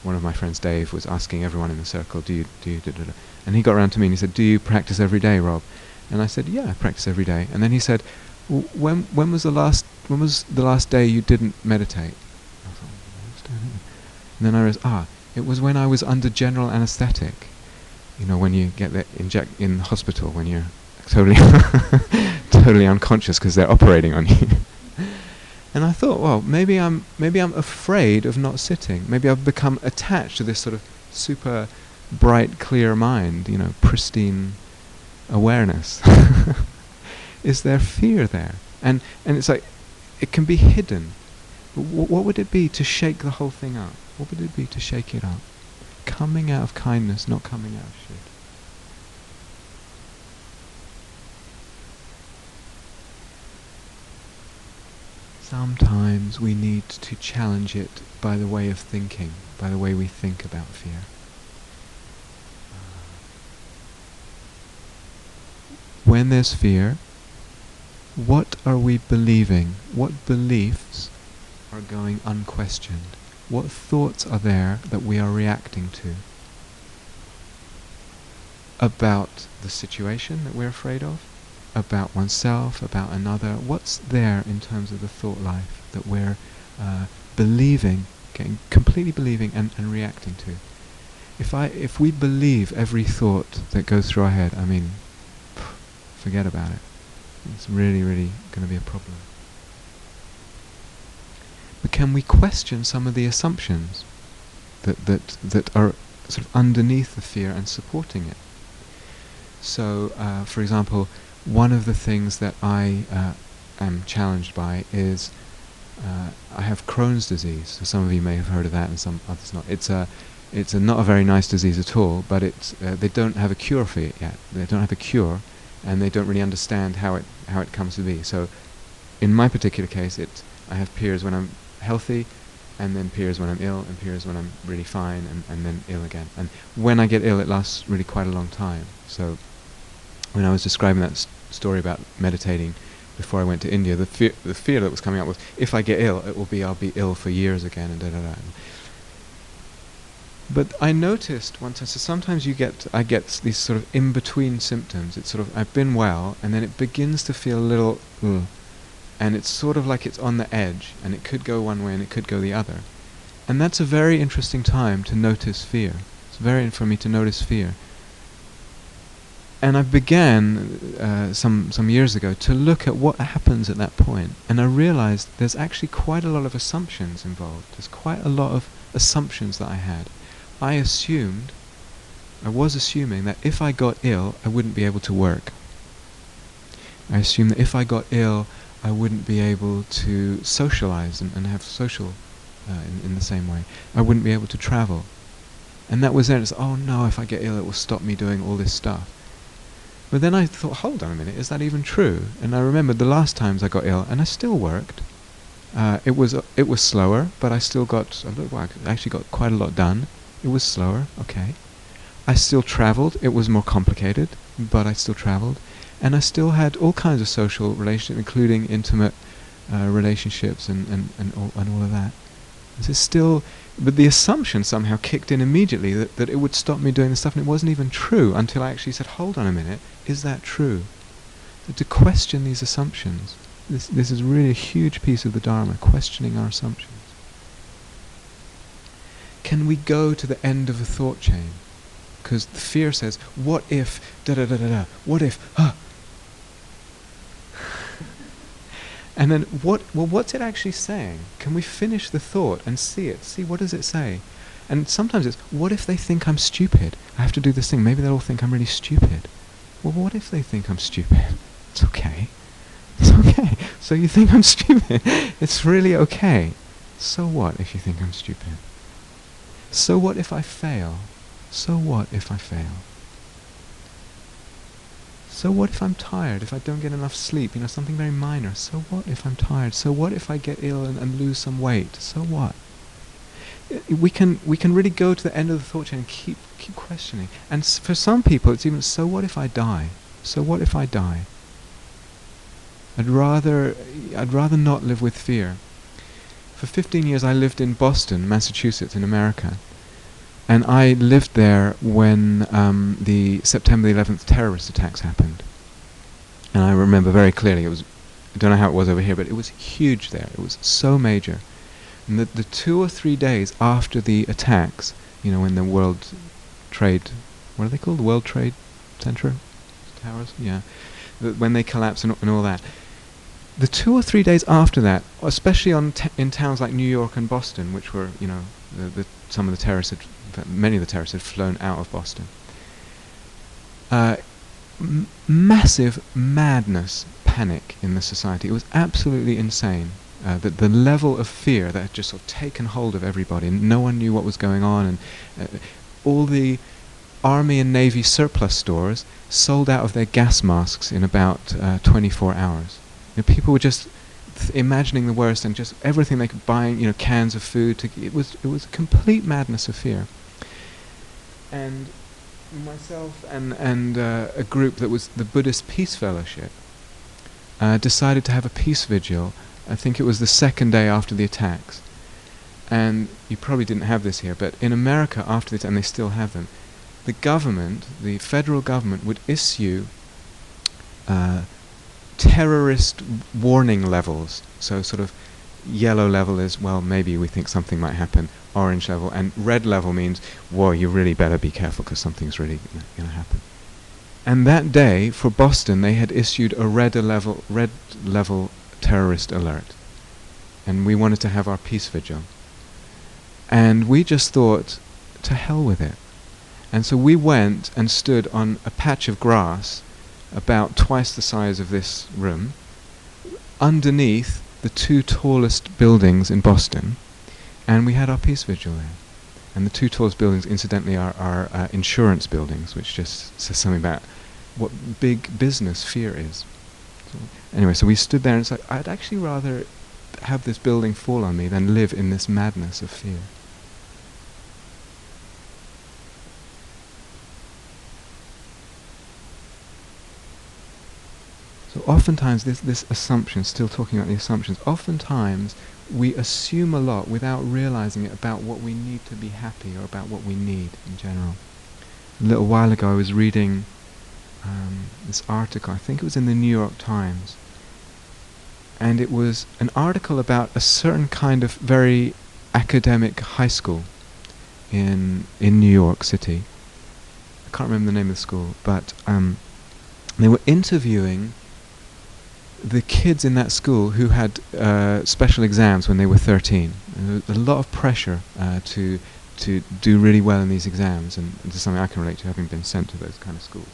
one of my friends, Dave, was asking everyone in the circle, do you da-da-da. And he got around to me and he said, do you practice every day, Rob? And I said, yeah, I practice every day. And then he said, when was the last day you didn't meditate? I thought, and then I realized, it was when I was under general anesthetic. You know, when you get inject in the hospital, when you're totally totally unconscious because they're operating on you. And I thought, well, maybe I'm afraid of not sitting. Maybe I've become attached to this sort of super bright, clear mind, you know, pristine awareness. Is there fear there? And it's like, it can be hidden. What would it be to shake the whole thing up? What would it be to shake it up? Coming out of kindness, not coming out of shit. Sometimes we need to challenge it by the way of thinking, by the way we think about fear. When there's fear, what are we believing? What beliefs are going unquestioned? What thoughts are there that we are reacting to? About the situation that we're afraid of? About oneself, about another? What's there in terms of the thought life that we're believing, completely believing and reacting to? If we believe every thought that goes through our head, I mean, forget about it. It's really, really going to be a problem. But can we question some of the assumptions that are sort of underneath the fear and supporting it? So, for example, one of the things that I am challenged by is I have Crohn's disease. So some of you may have heard of that, and some others not. It's not a very nice disease at all, but they don't have a cure for it yet. They don't have a cure, and they don't really understand how it comes to be. So, in my particular case, I have periods when I'm healthy, and then periods when I'm ill, and periods when I'm really fine, and then ill again. And when I get ill, it lasts really quite a long time. So, when I was describing that story about meditating before I went to India, the fear that was coming up was, if I get ill, I'll be ill for years again, and da-da-da. But I noticed one time, so sometimes I get these sort of in-between symptoms. It's sort of, I've been well, and then it begins to feel a little, and it's sort of like it's on the edge, and it could go one way and it could go the other. And that's a very interesting time to notice fear. For me to notice fear. And I began, some years ago, to look at what happens at that point. And I realized there's actually quite a lot of assumptions involved. There's quite a lot of assumptions that I had. I was assuming that if I got ill, I wouldn't be able to work. I assumed that if I got ill, I wouldn't be able to socialize and have social in the same way. I wouldn't be able to travel. And that was then, it's, oh no, if I get ill, it will stop me doing all this stuff. But then I thought, hold on a minute, is that even true? And I remembered the last times I got ill, and I still worked. It was slower, but I still got I actually got quite a lot done. It was slower, okay. I still traveled. It was more complicated, but I still traveled, and I still had all kinds of social relationships, including intimate relationships and all of that. This is still, but the assumption somehow kicked in immediately that it would stop me doing this stuff, and it wasn't even true until I actually said, hold on a minute, is that true? So to question these assumptions, this is really a huge piece of the Dharma, questioning our assumptions. Can we go to the end of a thought chain? Because the fear says, what if, da-da-da-da-da, what if, And then what's it actually saying? Can we finish the thought and see it? See, what does it say? And sometimes it's, what if they think I'm stupid? I have to do this thing. Maybe they'll all think I'm really stupid. Well, what if they think I'm stupid? It's okay. It's okay. So you think I'm stupid? It's really okay. So what if you think I'm stupid? So what if I fail? So what if I fail? So what if I'm tired, if I don't get enough sleep, something very minor? So what if I'm tired? So what if I get ill and lose some weight? So what? We can really go to the end of the thought chain and keep questioning. And for some people, it's even, so what if I die? So what if I die? I'd rather not live with fear. For 15 years, I lived in Boston, Massachusetts, in America. And I lived there when the September 11th terrorist attacks happened. And I remember very clearly, I don't know how it was over here, but it was huge there. It was so major. And the 2 or 3 days after the attacks, when the World Trade, what are they called? The World Trade Center towers? Yeah. When they collapsed and all that. The 2 or 3 days after that, especially in towns like New York and Boston, which were, some of the terrorists many of the terrorists had flown out of Boston. Massive madness, panic in the society. It was absolutely insane. The level of fear that had just sort of taken hold of everybody, and no one knew what was going on, and all the Army and Navy surplus stores sold out of their gas masks in about 24 hours. People were just imagining the worst, and just everything they could buy, cans of food. It was a complete madness of fear. And myself and a group that was the Buddhist Peace Fellowship decided to have a peace vigil. I think it was the second day after the attacks. And you probably didn't have this here, but in America after the attacks, and they still have them, the government, the federal government, would issue terrorist warning levels. So sort of yellow level is, well, maybe we think something might happen. Orange level, and red level means, whoa, you really better be careful because something's really going to happen. And that day, for Boston, they had issued a red level terrorist alert. And we wanted to have our peace vigil. And we just thought, to hell with it. And so we went and stood on a patch of grass about twice the size of this room, underneath the 2 tallest buildings in Boston, and we had our peace vigil there. And the 2 tallest buildings, incidentally, are insurance buildings, which just says something about what big business fear is. Anyway, so we stood there and it's like, I'd actually rather have this building fall on me than live in this madness of fear. So oftentimes this assumption, still talking about the assumptions, oftentimes we assume a lot without realizing it about what we need to be happy, or about what we need in general. A little while ago I was reading this article, I think it was in the New York Times, and it was an article about a certain kind of very academic high school in New York City. I can't remember the name of the school, but they were interviewing the kids in that school who had special exams when they were 13. And there was a lot of pressure to do really well in these exams, and this is something I can relate to, having been sent to those kind of schools.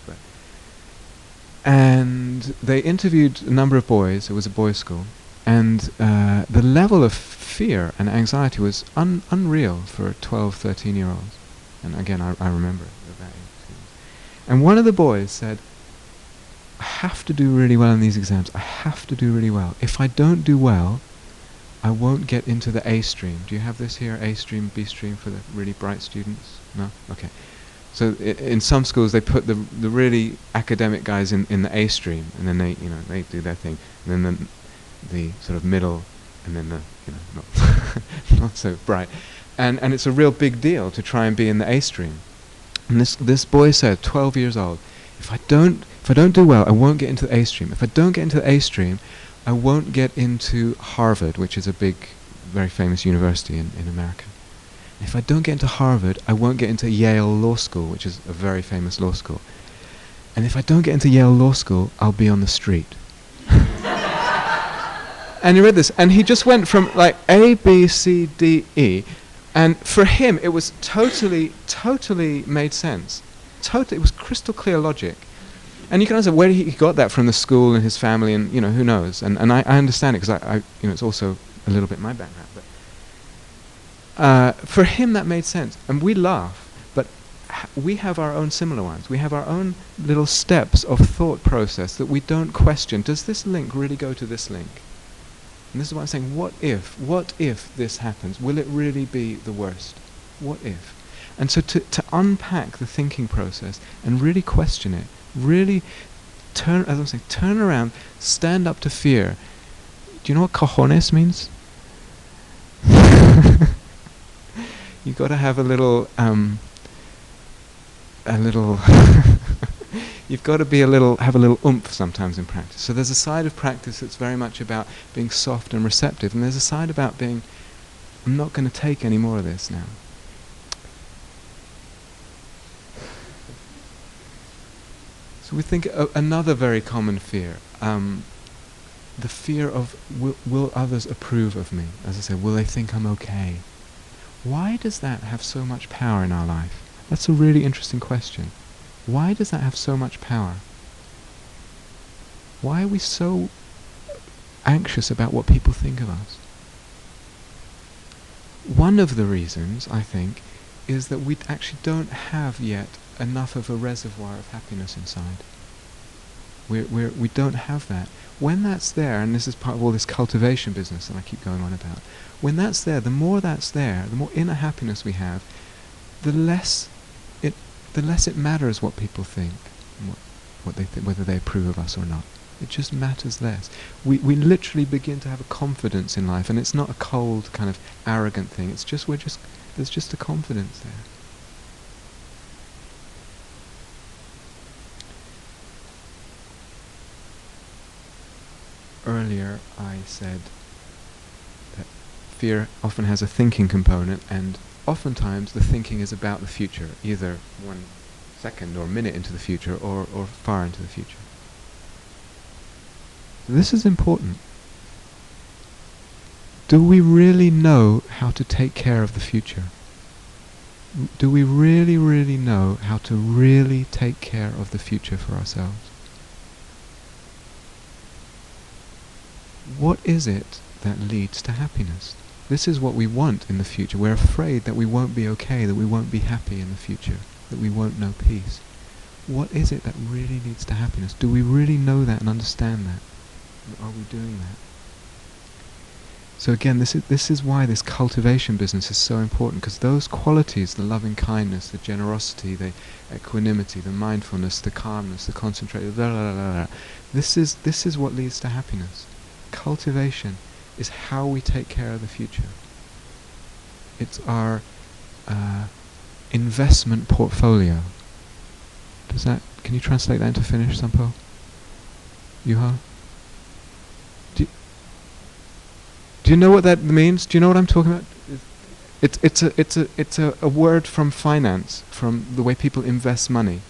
And they interviewed a number of boys. It was a boys' school, and the level of fear and anxiety was unreal for 12, 13-year-olds. And again, I remember it at that age. And one of the boys said, I have to do really well in these exams. I have to do really well. If I don't do well, I won't get into the A stream. Do you have this here? A stream, B stream for the really bright students? No? Okay. So in some schools they put the really academic guys in the A stream, and then they do their thing. And then the sort of middle, and then the not not so bright. And it's a real big deal to try and be in the A stream. And this boy said, 12 years old, if I don't do well, I won't get into the A stream. If I don't get into the A stream, I won't get into Harvard, which is a big, very famous university in America. If I don't get into Harvard, I won't get into Yale Law School, which is a very famous law school. And if I don't get into Yale Law School, I'll be on the street. And he read this, and he just went from like A, B, C, D, E, and for him it was totally made sense. It was crystal clear logic. And you can answer where he got that from, the school and his family, and who knows. And I understand it, because I it's also a little bit my background. But for him that made sense, and we laugh, but we have our own similar ones. We have our own little steps of thought process that we don't question. Does this link really go to this link? And this is what I'm saying. What if this happens? Will it really be the worst? What if? And so to unpack the thinking process and really question it, really turn around, stand up to fear. Do you know what cojones means? You've got to have a little you've got to have a little oomph sometimes in practice. So there's a side of practice that's very much about being soft and receptive, and there's a side about being, I'm not going to take any more of this now. So we think another very common fear, the fear of will others approve of me? As I said, will they think I'm okay? Why does that have so much power in our life? That's a really interesting question. Why does that have so much power? Why are we so anxious about what people think of us? One of the reasons, I think, is that we actually don't have yet enough of a reservoir of happiness inside. We don't have that. When that's there, and this is part of all this cultivation business that I keep going on about, when that's there, the more inner happiness we have, the less it matters what people think, what they think, whether they approve of us or not. It just matters less. We literally begin to have a confidence in life, and it's not a cold kind of arrogant thing. It's just there's just a confidence there. Earlier I said that fear often has a thinking component, and oftentimes the thinking is about the future, either 1 second or minute into the future or far into the future. This is important. Do we really know how to take care of the future? Do we really, really know how to really take care of the future for ourselves? What is it that leads to happiness? This is what we want in the future. We're afraid that we won't be okay, that we won't be happy in the future, that we won't know peace. What is it that really leads to happiness? Do we really know that and understand that? Are we doing that? So again, this is why this cultivation business is so important, because those qualities, the loving kindness, the generosity, the equanimity, the mindfulness, the calmness, the concentration, this is what leads to happiness. Cultivation is how we take care of the future. It's our investment portfolio. Can you translate that into Finnish, Sampo? Juha? Do you know what that means? Do you know what I'm talking about? It's a word from finance, from the way people invest money.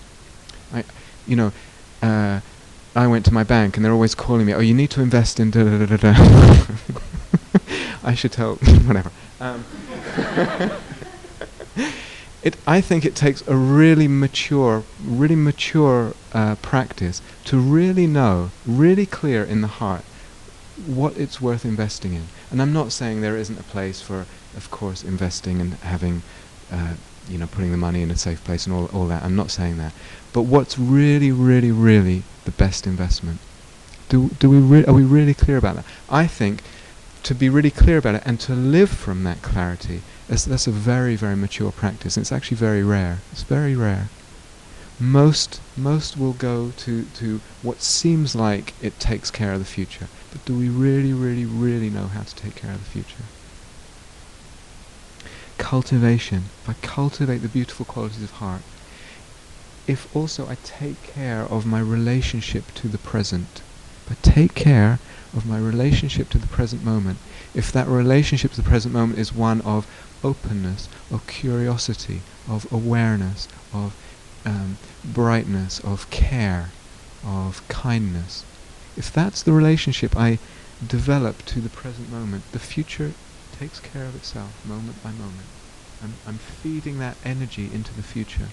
I went to my bank and they're always calling me, oh, you need to invest in da-da-da-da-da. I should tell, whatever. I think it takes a really mature practice to really know, really clear in the heart, what it's worth investing in. And I'm not saying there isn't a place for, of course, investing and having, putting the money in a safe place and all that. I'm not saying that. But what's really, really, really the best investment? Are we really clear about that? I think to be really clear about it and to live from that clarity, that's a very, very mature practice. And it's actually very rare. It's very rare. Most will go to what seems like it takes care of the future. But do we really, really, really know how to take care of the future? Cultivation. If I cultivate the beautiful qualities of heart, if also I take care of my relationship to the present, if I take care of my relationship to the present moment, if that relationship to the present moment is one of openness, of curiosity, of awareness, of brightness, of care, of kindness, if that's the relationship I develop to the present moment, the future takes care of itself, moment by moment. I'm feeding that energy into the future.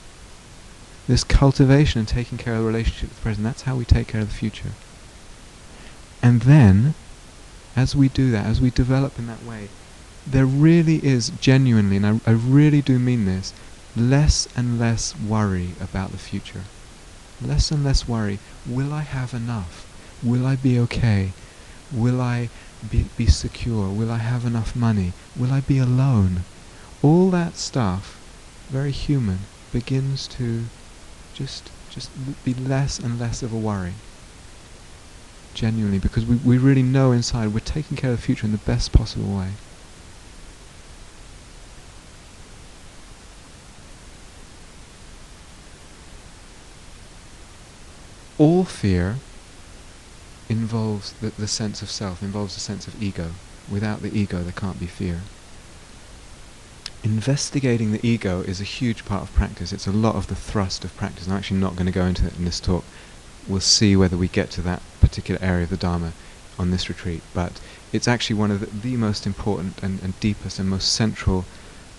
This cultivation and taking care of the relationship with the present, that's how we take care of the future. And then, as we do that, as we develop in that way, there really is genuinely, and I really do mean this, less and less worry about the future. Less and less worry. Will I have enough? Will I be okay? Will I be secure? Will I have enough money? Will I be alone? All that stuff very human, begins to just be less and less of a worry. Genuinely, because we really know inside we're taking care of the future in the best possible way. All fear involves the sense of self, involves the sense of ego. Without the ego, there can't be fear. Investigating the ego is a huge part of practice. It's a lot of the thrust of practice. I'm actually not going to go into it in this talk. We'll see whether we get to that particular area of the Dharma on this retreat. But it's actually one of the most important and deepest and most central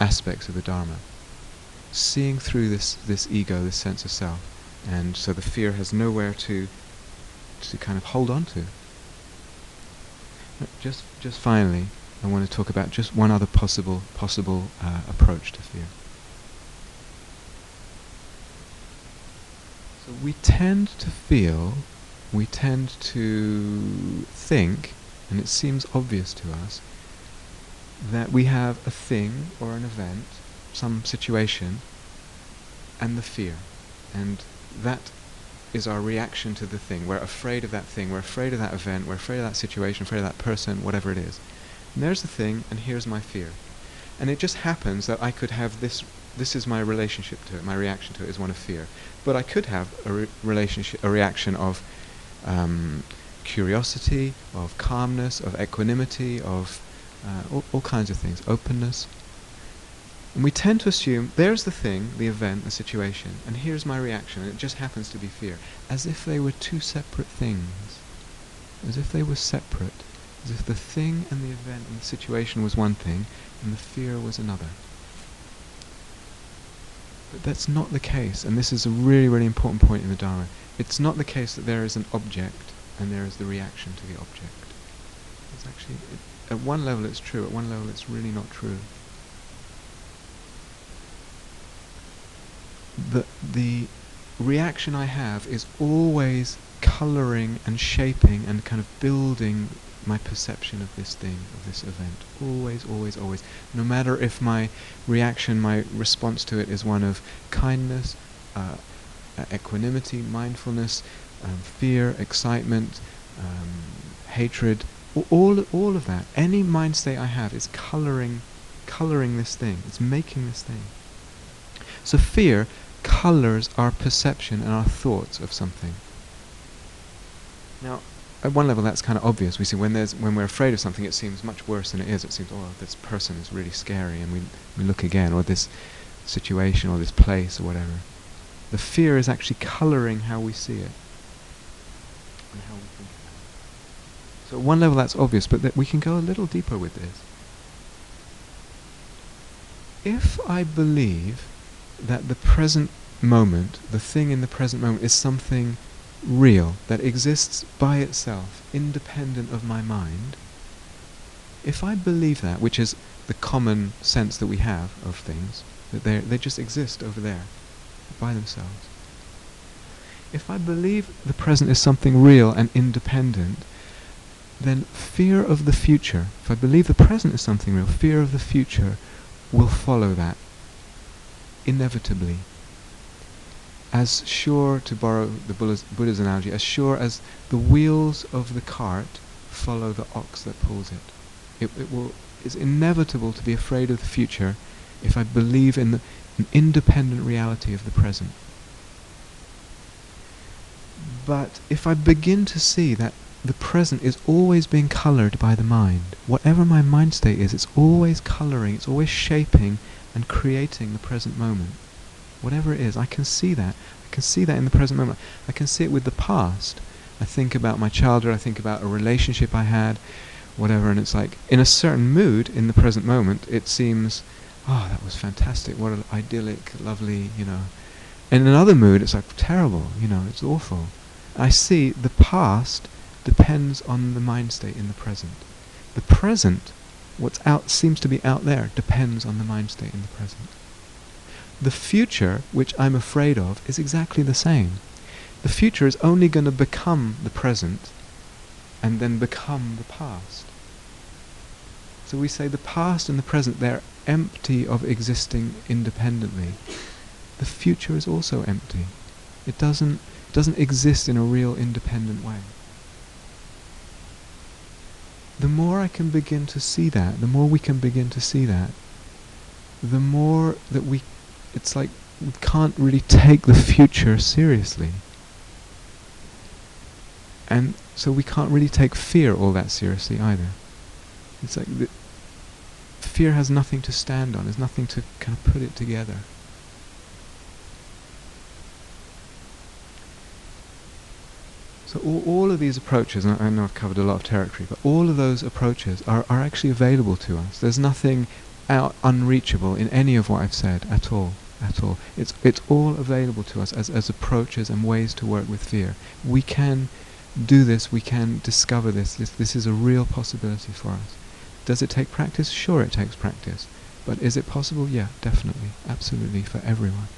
aspects of the Dharma. Seeing through this ego, this sense of self. And so the fear has nowhere to kind of hold on to. Just finally, I want to talk about just one other possible approach to fear. So we tend to think, and it seems obvious to us, that we have a thing or an event, some situation, and the fear. And that is our reaction to the thing. We're afraid of that thing, we're afraid of that event, we're afraid of that situation, afraid of that person, whatever it is. And there's the thing, and here's my fear. And it just happens that I could have this is my relationship to it, my reaction to it is one of fear. But I could have a reaction of curiosity, of calmness, of equanimity, of all kinds of things, openness. And we tend to assume, there's the thing, the event, the situation, and here's my reaction, and it just happens to be fear. As if they were two separate things. As if they were separate. As if the thing and the event and the situation was one thing, and the fear was another. But that's not the case, and this is a really, really important point in the Dharma. It's not the case that there is an object, and there is the reaction to the object. It's actually, at one level it's true, at one level it's really not true. The reaction I have is always colouring and shaping and kind of building my perception of this thing, of this event. Always, always, always. No matter if my reaction, my response to it is one of kindness, equanimity, mindfulness, fear, excitement, hatred, all of that. Any mind state I have is colouring this thing. It's making this thing. So fear colours our perception and our thoughts of something. Now, at one level that's kind of obvious. We see when we're afraid of something, it seems much worse than it is. It seems, oh, this person is really scary, and we look again, or this situation, or this place, or whatever. The fear is actually colouring how we see it, and how we think about it. So at one level that's obvious, but we can go a little deeper with this. If I believe that the present moment, the thing in the present moment, is something real, that exists by itself, independent of my mind, if I believe that, which is the common sense that we have of things, that they just exist over there, by themselves. If I believe the present is something real and independent, then fear of the future, if I believe the present is something real, fear of the future will follow that, inevitably. As sure, to borrow the Buddha's analogy, as sure as the wheels of the cart follow the ox that pulls it. It's inevitable to be afraid of the future if I believe in an independent reality of the present. But if I begin to see that the present is always being coloured by the mind, whatever my mind state is, it's always colouring, it's always shaping and creating the present moment. Whatever it is, I can see that. I can see that in the present moment. I can see it with the past. I think about my childhood, I think about a relationship I had, whatever, and it's like, in a certain mood, in the present moment, it seems, oh, that was fantastic, what an idyllic, lovely, In another mood, it's like, terrible, it's awful. I see the past depends on the mind state in the present. The present, what's out, seems to be out there, depends on the mind state in the present. The future, which I'm afraid of, is exactly the same. The future is only going to become the present and then become the past. So we say the past and the present, they're empty of existing independently, the future is also empty. It doesn't exist in a real independent way. The more I can begin to see that, the more we can begin to see that, the more that it's like we can't really take the future seriously. And so we can't really take fear all that seriously either. It's like fear has nothing to stand on, there's nothing to kind of put it together. So all of these approaches, and I know I've covered a lot of territory, but all of those approaches are actually available to us. There's nothing unreachable in any of what I've said at all. It's all available to us as approaches and ways to work with fear. We can do this, we can discover this. This is a real possibility for us. Does it take practice? Sure, it takes practice. But is it possible? Yeah, definitely, absolutely, for everyone.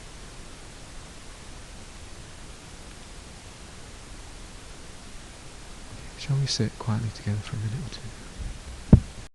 Shall we sit quietly together for a minute or two?